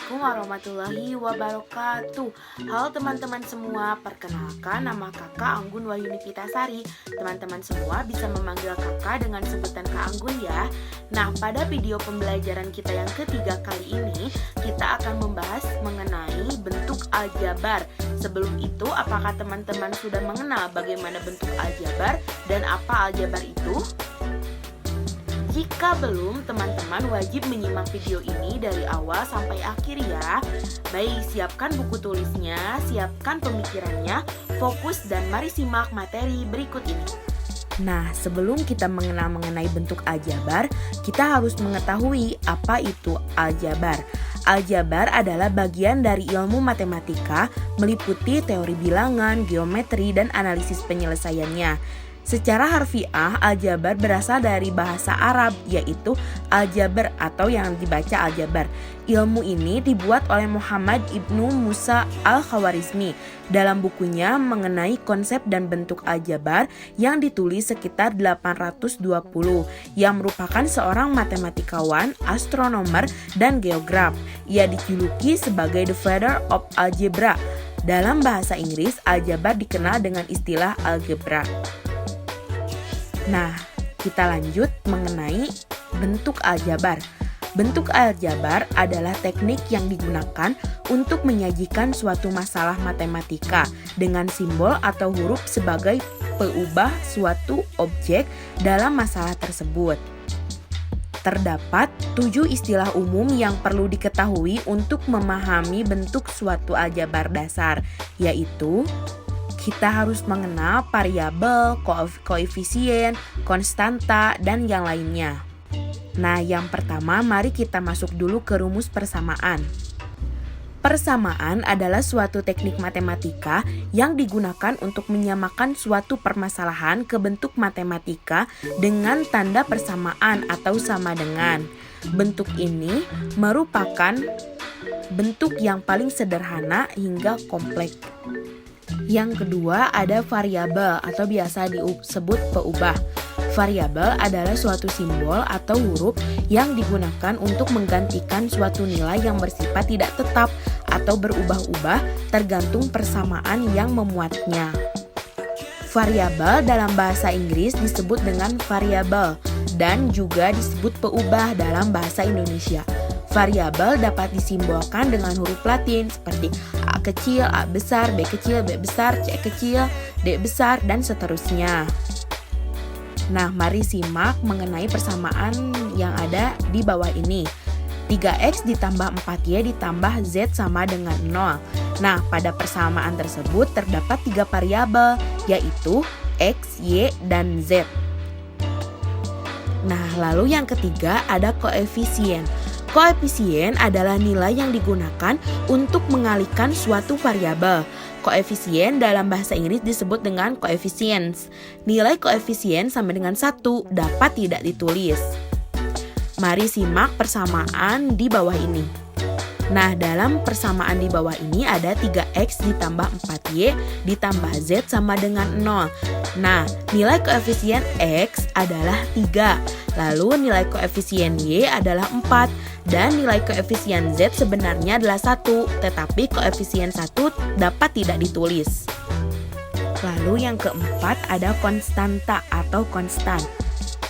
Assalamualaikum warahmatullahi wabarakatuh. Halo teman-teman semua, perkenalkan nama kakak Anggun Wahyuni Pitasari. Teman-teman semua bisa memanggil kakak dengan sebutan Kak Anggun ya. Nah, pada video pembelajaran kita yang ketiga kali ini, kita akan membahas mengenai bentuk aljabar. Sebelum itu, apakah teman-teman sudah mengenal bagaimana bentuk aljabar dan apa aljabar itu? Jika belum, teman-teman wajib menyimak video ini dari awal sampai akhir ya. Baik, siapkan buku tulisnya, siapkan pemikirannya, fokus dan mari simak materi berikut ini. Nah, sebelum kita mengenal mengenai bentuk aljabar, kita harus mengetahui apa itu aljabar. Aljabar adalah bagian dari ilmu matematika, meliputi teori bilangan, geometri, dan analisis penyelesaiannya. Secara harfiah, aljabar berasal dari bahasa Arab, yaitu aljabar atau yang dibaca aljabar. Ilmu ini dibuat oleh Muhammad Ibnu Musa al-Khawarizmi dalam bukunya mengenai konsep dan bentuk aljabar yang ditulis sekitar 820, yang merupakan seorang matematikawan, astronomer, dan geograf. Ia dijuluki sebagai the father of algebra. Dalam bahasa Inggris, aljabar dikenal dengan istilah algebra. Nah, kita lanjut mengenai bentuk aljabar. Bentuk aljabar adalah teknik yang digunakan untuk menyajikan suatu masalah matematika dengan simbol atau huruf sebagai peubah suatu objek dalam masalah tersebut. Terdapat 7 istilah umum yang perlu diketahui untuk memahami bentuk suatu aljabar dasar, yaitu kita harus mengenal variabel, koefisien, konstanta, dan yang lainnya. Nah, yang pertama mari kita masuk dulu ke rumus persamaan. Persamaan adalah suatu teknik matematika yang digunakan untuk menyamakan suatu permasalahan ke bentuk matematika dengan tanda persamaan atau sama dengan. Bentuk ini merupakan bentuk yang paling sederhana hingga kompleks. Yang kedua ada variabel atau biasa disebut peubah. Variabel adalah suatu simbol atau huruf yang digunakan untuk menggantikan suatu nilai yang bersifat tidak tetap atau berubah-ubah tergantung persamaan yang memuatnya. Variabel dalam bahasa Inggris disebut dengan variabel dan juga disebut peubah dalam bahasa Indonesia. Variabel dapat disimbolkan dengan huruf Latin seperti A kecil, A besar, B kecil, B besar, C kecil, D besar, dan seterusnya. Nah, mari simak mengenai persamaan yang ada di bawah ini. 3x ditambah 4y ditambah z sama dengan 0. Nah, pada persamaan tersebut terdapat 3 variabel, yaitu x, y, dan z. Nah, lalu yang ketiga ada koefisien. Koefisien adalah nilai yang digunakan untuk mengalihkan suatu variabel. Koefisien dalam bahasa Inggris disebut dengan coefficients. Nilai koefisien sama dengan 1 dapat tidak ditulis. Mari simak persamaan di bawah ini. Nah, dalam persamaan di bawah ini ada 3x ditambah 4y ditambah z sama dengan 0. Nah, nilai koefisien x adalah 3. Lalu nilai koefisien y adalah 4 dan nilai koefisien z sebenarnya adalah 1, tetapi koefisien 1 dapat tidak ditulis. Lalu yang keempat ada konstanta atau konstan.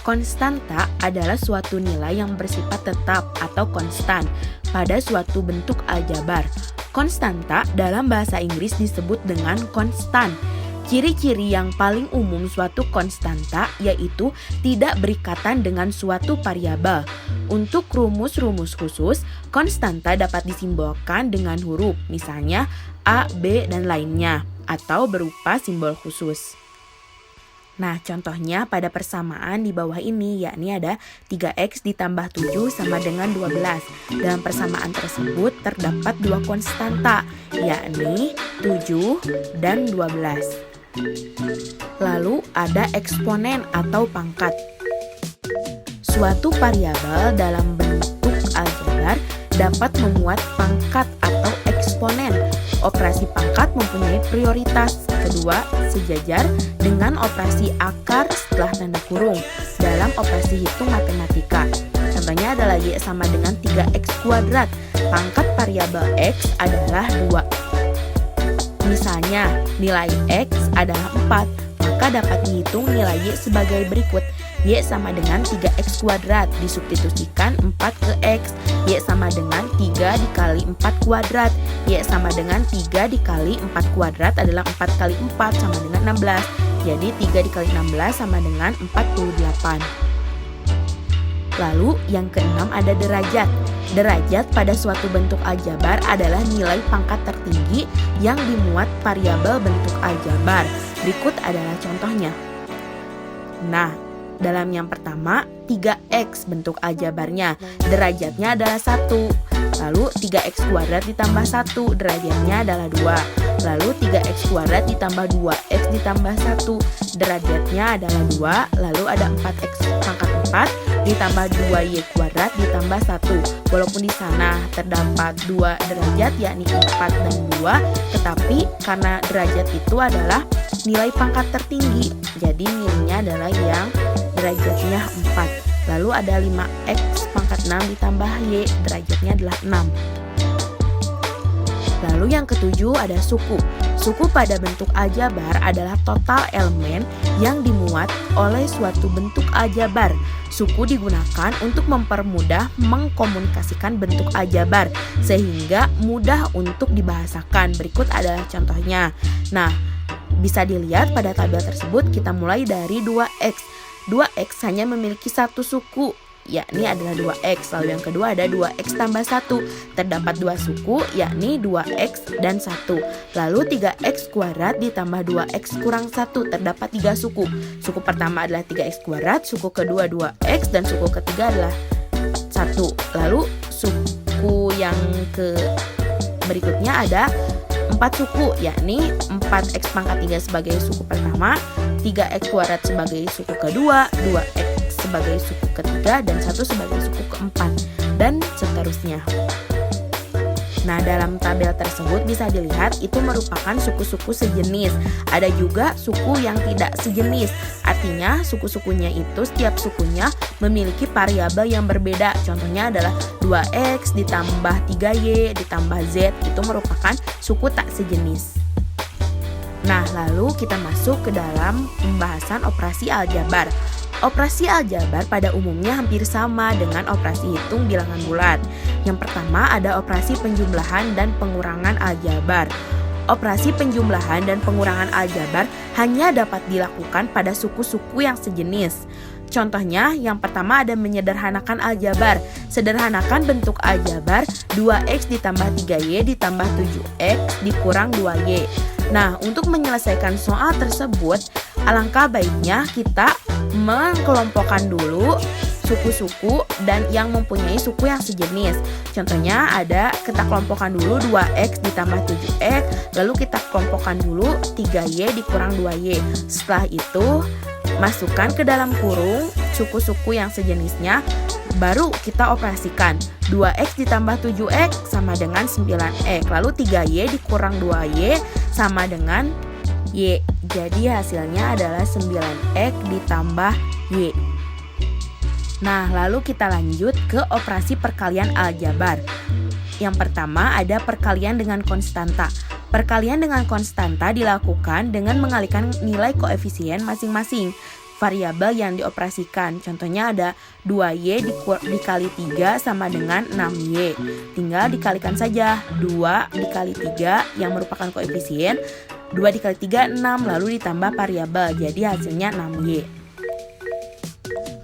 Konstanta adalah suatu nilai yang bersifat tetap atau konstan pada suatu bentuk aljabar. Konstanta dalam bahasa Inggris disebut dengan konstan. Ciri-ciri yang paling umum suatu konstanta yaitu tidak berikatan dengan suatu variabel. Untuk rumus-rumus khusus, konstanta dapat disimbolkan dengan huruf, misalnya A, B, dan lainnya, atau berupa simbol khusus. Nah, contohnya pada persamaan di bawah ini, yakni ada 3x ditambah 7 sama dengan 12. Dalam persamaan tersebut terdapat 2 konstanta, yakni 7 dan 12. Lalu ada eksponen atau pangkat. Suatu variabel dalam bentuk aljabar dapat memuat pangkat atau eksponen. Operasi pangkat mempunyai prioritas. Kedua, sejajar dengan operasi akar setelah tanda kurung dalam operasi hitung matematika. Contohnya adalah Y sama dengan 3X kuadrat. Pangkat variabel X adalah 2. Misalnya, nilai X adalah 4, maka dapat dihitung nilai Y sebagai berikut. Y sama dengan 3X kuadrat, disubstitusikan 4 ke X. Y sama dengan 3 dikali 4 kuadrat. Y sama dengan 3 dikali 4 kuadrat adalah 4 kali 4 sama dengan 16. Jadi 3 dikali 16 sama dengan 48. Lalu yang keenam ada derajat. Derajat pada suatu bentuk aljabar adalah nilai pangkat tertinggi yang dimuat variabel bentuk aljabar. Berikut adalah contohnya. Nah, dalam yang pertama, 3X bentuk aljabarnya, derajatnya adalah 1. Lalu 3X kuadrat ditambah 1, derajatnya adalah 2. Lalu 3X kuadrat ditambah 2X ditambah 1, derajatnya adalah 2. Lalu ada 4X pangkat 4 ditambah 2Y kuadrat ditambah 1. Walaupun di sana terdapat 2 derajat yakni 4 dan 2, tetapi karena derajat itu adalah nilai pangkat tertinggi, jadi nilainya adalah yang derajatnya 4. Lalu ada 5X pangkat 6 ditambah Y, derajatnya adalah 6. Lalu yang ketujuh ada suku. Suku pada bentuk aljabar adalah total elemen yang dimuat oleh suatu bentuk aljabar. Suku digunakan untuk mempermudah mengkomunikasikan bentuk aljabar sehingga mudah untuk dibahasakan. Berikut adalah contohnya. Nah, bisa dilihat pada tabel tersebut kita mulai dari 2X. 2X hanya memiliki satu suku, yakni adalah 2X. Lalu yang kedua ada 2X tambah 1. Terdapat 2 suku, yakni 2X dan 1. Lalu 3X kuadrat ditambah 2X kurang 1. Terdapat 3 suku. Suku pertama adalah 3X kuadrat, suku kedua 2X, dan suku ketiga adalah 1. Lalu suku yang berikutnya ada 4 suku, yakni 4X pangkat 3 sebagai suku pertama, 3X kuadrat sebagai suku kedua, 2X sebagai suku ketiga, dan 1 sebagai suku keempat, dan seterusnya. Nah, dalam tabel tersebut bisa dilihat itu merupakan suku-suku sejenis. Ada juga suku yang tidak sejenis. Artinya suku-sukunya itu setiap sukunya memiliki variabel yang berbeda. Contohnya adalah 2X ditambah 3Y ditambah Z, itu merupakan suku tak sejenis. Nah, lalu kita masuk ke dalam pembahasan operasi aljabar. Operasi aljabar pada umumnya hampir sama dengan operasi hitung bilangan bulat. Yang pertama ada operasi penjumlahan dan pengurangan aljabar. Operasi penjumlahan dan pengurangan aljabar hanya dapat dilakukan pada suku-suku yang sejenis. Contohnya, yang pertama ada menyederhanakan aljabar. Sederhanakan bentuk aljabar 2X ditambah 3Y ditambah 7X dikurang 2Y. Nah, untuk menyelesaikan soal tersebut, alangkah baiknya kita mengelompokkan dulu suku-suku dan yang mempunyai suku yang sejenis. Contohnya ada kita kelompokkan dulu 2X ditambah 7X, lalu kita kelompokkan dulu 3Y dikurang 2Y. Setelah itu masukkan ke dalam kurung suku-suku yang sejenisnya, baru kita operasikan. 2X ditambah 7X sama dengan 9X, lalu 3Y dikurang 2Y sama dengan Y. Jadi hasilnya adalah 9X ditambah Y. Nah, lalu kita lanjut ke operasi perkalian aljabar. Yang pertama ada perkalian dengan konstanta. Perkalian dengan konstanta dilakukan dengan mengalihkan nilai koefisien masing-masing variabel yang dioperasikan. Contohnya ada 2Y dikali 3 sama dengan 6Y. Tinggal dikalikan saja 2 dikali 3 yang merupakan koefisien, 2 dikali 3 6, lalu ditambah variabel, jadi hasilnya 6Y.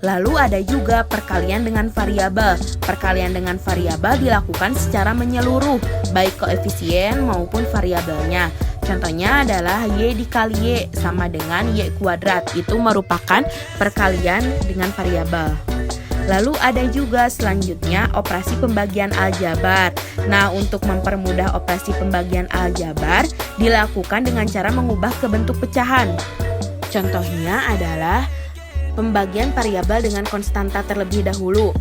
Lalu ada juga perkalian dengan variabel. Perkalian dengan variabel dilakukan secara menyeluruh, baik koefisien maupun variabelnya. Contohnya adalah Y dikali Y sama dengan Y kuadrat. Itu merupakan perkalian dengan variabel. Lalu ada juga selanjutnya operasi pembagian aljabar. Nah, untuk mempermudah operasi pembagian aljabar dilakukan dengan cara mengubah ke bentuk pecahan. Contohnya adalah pembagian variabel dengan konstanta terlebih dahulu.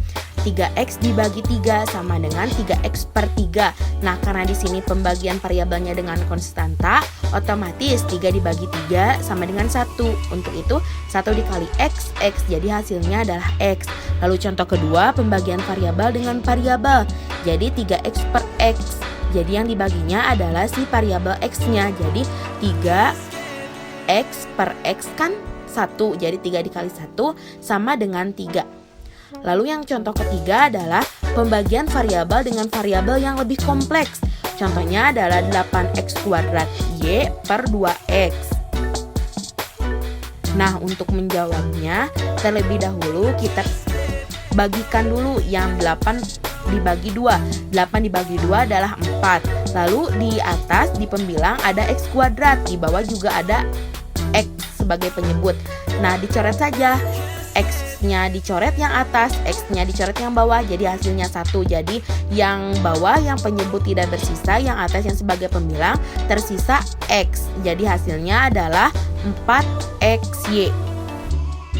3x dibagi 3 sama dengan 3x per 3. Nah, karena di sini pembagian variabelnya dengan konstanta, otomatis 3 dibagi 3 sama dengan 1. Untuk itu, 1 dikali x, jadi hasilnya adalah x. Lalu contoh kedua, pembagian variabel dengan variabel. Jadi 3x per x. Jadi yang dibaginya adalah si variabel x-nya. Jadi 3x per x kan 1. Jadi 3 dikali 1 sama dengan 3. Lalu yang contoh ketiga adalah pembagian variabel dengan variabel yang lebih kompleks. Contohnya adalah 8x kuadrat y per 2x. Nah, untuk menjawabnya, terlebih dahulu kita bagikan dulu yang 8 dibagi 2. 8 dibagi 2 adalah 4. Lalu di atas di pembilang ada x kuadrat, di bawah juga ada x sebagai penyebut. Nah, dicoret saja. X-nya dicoret yang atas, X-nya dicoret yang bawah, jadi hasilnya 1. Jadi yang bawah yang penyebut tidak bersisa, yang atas yang sebagai pembilang tersisa X. Jadi hasilnya adalah 4XY.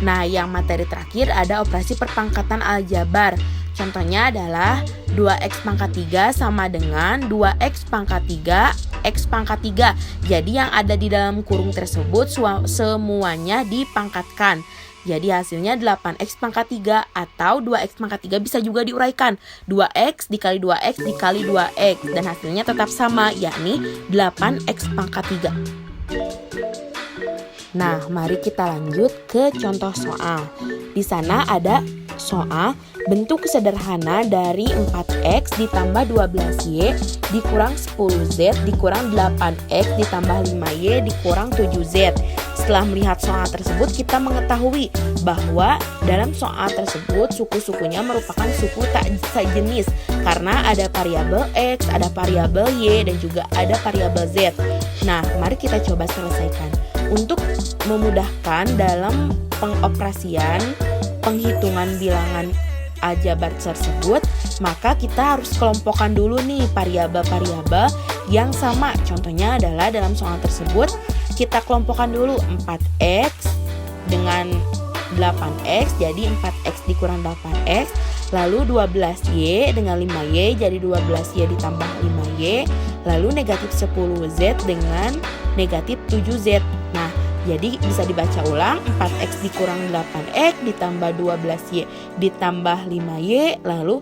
Nah, yang materi terakhir ada operasi perpangkatan aljabar. Contohnya adalah 2x pangkat 3 sama dengan 2x pangkat 3 x pangkat 3. Jadi yang ada di dalam kurung tersebut semuanya dipangkatkan. Jadi hasilnya 8x pangkat 3 atau 2x pangkat 3 bisa juga diuraikan 2x dikali 2x dikali 2x dan hasilnya tetap sama, yakni 8x pangkat 3. Nah, mari kita lanjut ke contoh soal. Di sana ada soal bentuk sederhana dari 4x ditambah 12y dikurang 10z dikurang 8x ditambah 5y dikurang 7z. Setelah melihat soal tersebut, kita mengetahui bahwa dalam soal tersebut suku-sukunya merupakan suku tak sejenis karena ada variabel x, ada variabel y, dan juga ada variabel z. Nah, mari kita coba selesaikan. Untuk memudahkan dalam pengoperasian penghitungan bilangan aljabar tersebut, maka kita harus kelompokkan dulu nih variabel-variabel yang sama. Contohnya adalah dalam soal tersebut kita kelompokkan dulu 4x dengan 8x, jadi 4x dikurang 8x. Lalu 12y dengan 5y, jadi 12y ditambah 5y. Lalu negatif 10z dengan negatif 7z. Nah, jadi bisa dibaca ulang, 4x dikurang 8x ditambah 12y ditambah 5y. Lalu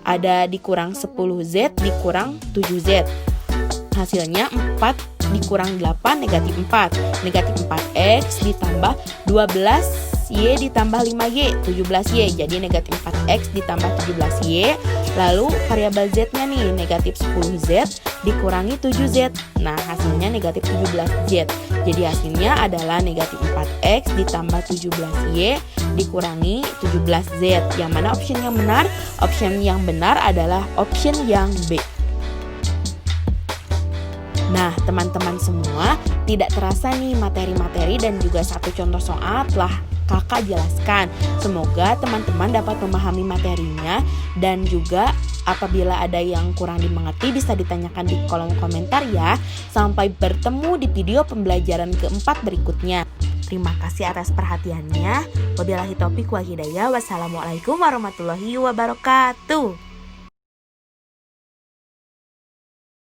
ada dikurang 10z dikurang 7z. Hasilnya 4 dikurang 8 negatif 4. Negatif 4x ditambah 12y ditambah 5y 17y. Jadi negatif 4x ditambah 17y. Lalu variabel z-nya nih negatif 10z dikurangi 7z. Nah, hasilnya negatif 17z. Jadi hasilnya adalah negatif 4x ditambah 17y dikurangi 17z. Yang mana option yang benar? Option yang benar adalah option yang B. Nah, teman-teman semua, tidak terasa nih materi-materi dan juga satu contoh soal telah kakak jelaskan. Semoga teman-teman dapat memahami materinya dan juga apabila ada yang kurang dimengerti bisa ditanyakan di kolom komentar ya. Sampai bertemu di video pembelajaran keempat berikutnya. Terima kasih atas perhatiannya. Wabillahi taufiq wal hidayah. Wassalamualaikum warahmatullahi wabarakatuh.